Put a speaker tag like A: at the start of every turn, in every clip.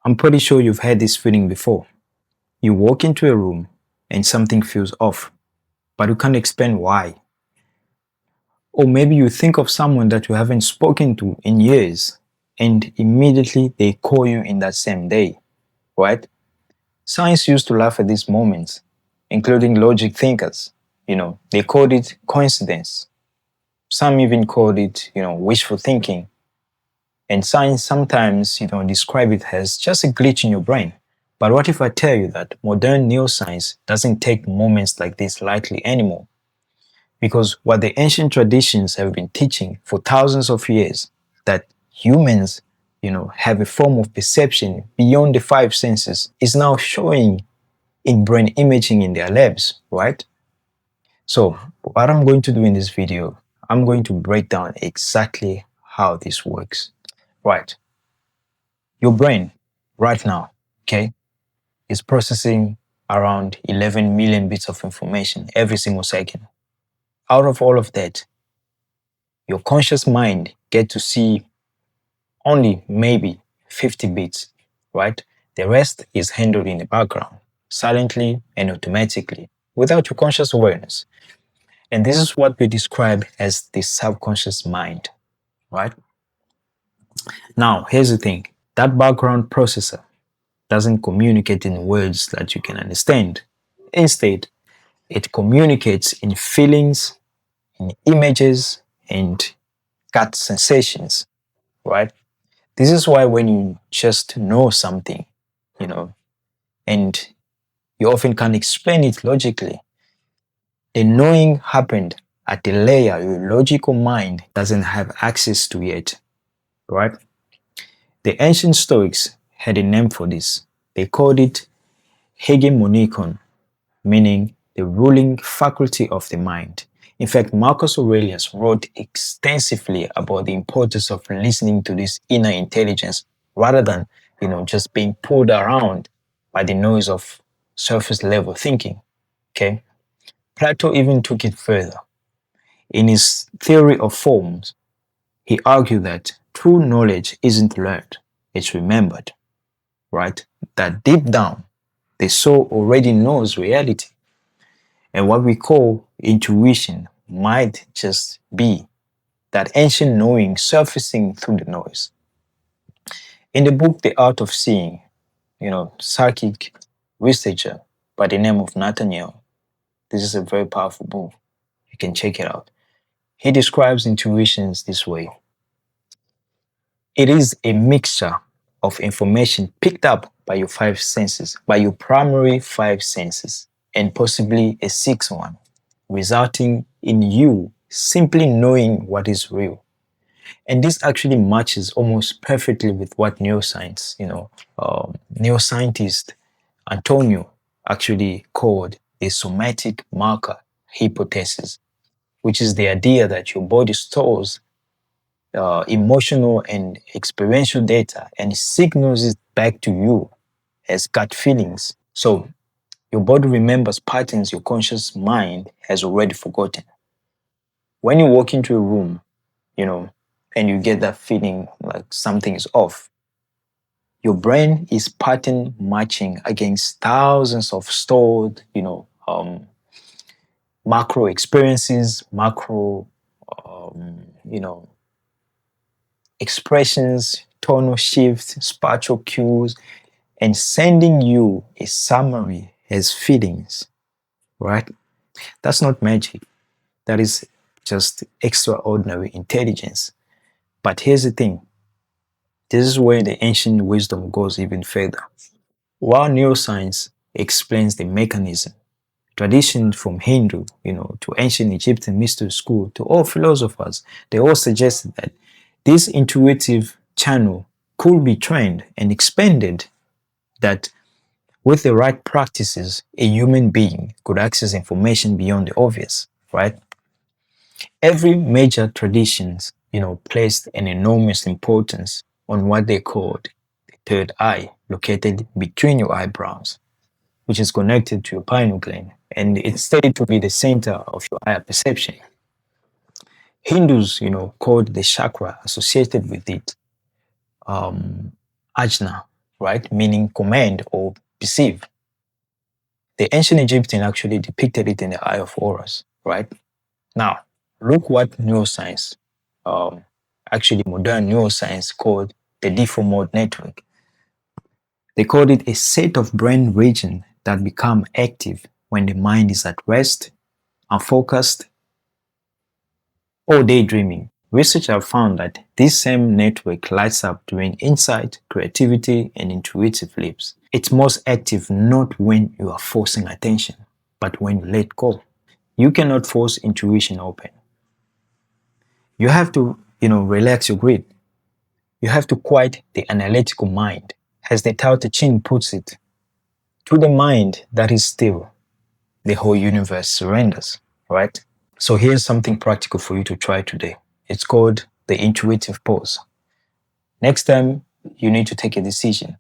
A: I'm pretty sure you've had this feeling before. You walk into a room and something feels off, but you can't explain why. Or maybe you think of someone that you haven't spoken to in years and immediately they call you in that same day, right? Science used to laugh at these moments, including logic thinkers. They called it coincidence. Some even called it, wishful thinking. And science sometimes, describe it as just a glitch in your brain. But what if I tell you that modern neuroscience doesn't take moments like this lightly anymore? Because what the ancient traditions have been teaching for thousands of years, that humans, have a form of perception beyond the five senses, is now showing in brain imaging in their labs, right? So what I'm going to do in this video, I'm going to break down exactly how this works. Right. Your brain right now, okay, is processing around 11 million bits of information every single second. Out of all of that, your conscious mind get to see only maybe 50 bits, right? The rest is handled in the background, silently and automatically, without your conscious awareness. And this is what we describe as the subconscious mind, right? Now, here's the thing. That background processor doesn't communicate in words that you can understand. Instead, it communicates in feelings, in images, and gut sensations, right? This is why when you just know something, you know, and you often can't explain it logically, the knowing happened at a layer your logical mind doesn't have access to yet, right? The ancient Stoics had a name for this. They called it hegemonikon, meaning the ruling faculty of the mind. In fact, Marcus Aurelius wrote extensively about the importance of listening to this inner intelligence rather than, just being pulled around by the noise of surface level thinking. Okay? Plato even took it further. In his theory of forms, he argued that true knowledge isn't learned, it's remembered, right? That deep down, the soul already knows reality. And what we call intuition might just be that ancient knowing surfacing through the noise. In the book The Art of Seeing, psychic researcher by the name of Nathaniel, this is a very powerful book. You can check it out. He describes intuitions this way. It is a mixture of information picked up by your five senses, by your primary five senses, and possibly a sixth one, resulting in you simply knowing what is real. And this actually matches almost perfectly with what neuroscience, neuroscientist Antonio actually called a somatic marker hypothesis, which is the idea that your body stores emotional and experiential data and signals it back to you as gut feelings. So your body remembers patterns your conscious mind has already forgotten. When you walk into a room, and you get that feeling like something is off, your brain is pattern matching against thousands of stored, macro experiences, macro, you know, expressions, tonal shifts, spatial cues, and sending you a summary as feelings, right? That's not magic. That is just extraordinary intelligence. But here's the thing. This is where the ancient wisdom goes even further. While neuroscience explains the mechanism, tradition from Hindu, to ancient Egyptian mystery school, to all philosophers, they all suggested that this intuitive channel could be trained and expanded, that with the right practices, a human being could access information beyond the obvious, right? Every major traditions, placed an enormous importance on what they called the third eye, located between your eyebrows, which is connected to your pineal gland, and it's stated to be the center of your higher perception. Hindus, called the chakra associated with it, ajna, right? Meaning command or perceive. The ancient Egyptian actually depicted it in the Eye of Horus, right? Now, look what neuroscience, um, actually modern neuroscience called the default mode network. They called it a set of brain regions that become active when the mind is at rest, unfocused, or daydreaming. Research have found that this same network lights up during insight, creativity, and intuitive leaps. It's most active not when you are forcing attention, but when you let go. You cannot force intuition open. You have to, relax your grid. You have to quiet the analytical mind. As the Tao Te Ching puts it, to the mind that is still, the whole universe surrenders, right? So here's something practical for you to try today. It's called the intuitive pause. Next time you need to take a decision,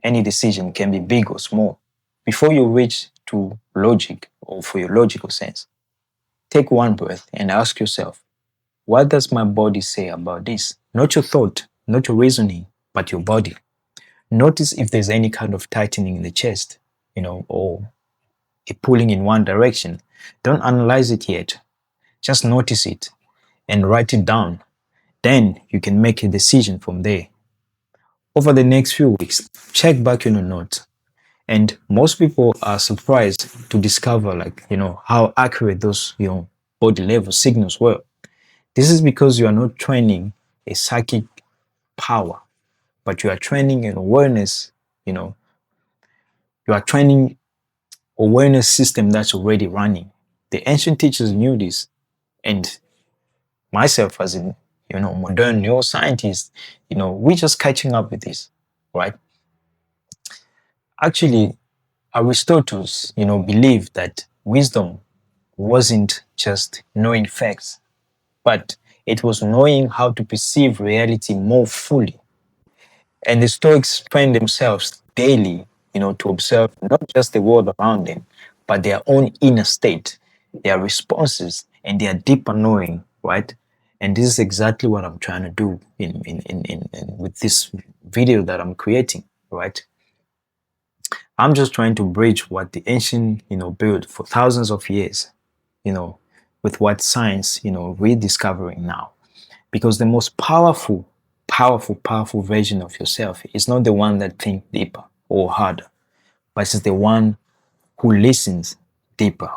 A: any decision can be big or small. Before you reach to logic or for your logical sense, take one breath and ask yourself, what does my body say about this? Not your thought, not your reasoning, but your body. Notice if there's any kind of tightening in the chest, or a pulling in one direction. Don't analyze it yet. Just notice it and write it down. Then you can make a decision from there. Over the next few weeks, check back on your notes. And most people are surprised to discover, how accurate those, body level signals were. This is because you are not training a psychic power, but you are training an awareness, you are training awareness system that's already running. The ancient teachers knew this, and myself as a modern neuroscientist, we're just catching up with this, right? Actually, Aristotle's, believed that wisdom wasn't just knowing facts, but it was knowing how to perceive reality more fully. And the Stoics trained themselves daily, to observe not just the world around them, but their own inner state, their responses, and their deeper knowing, right? And this is exactly what I'm trying to do with this video that I'm creating, right? I'm just trying to bridge what the ancient, built for thousands of years, you know, with what science, rediscovering now. Because the most powerful version of yourself is not the one that thinks deeper or harder, but it's the one who listens deeper,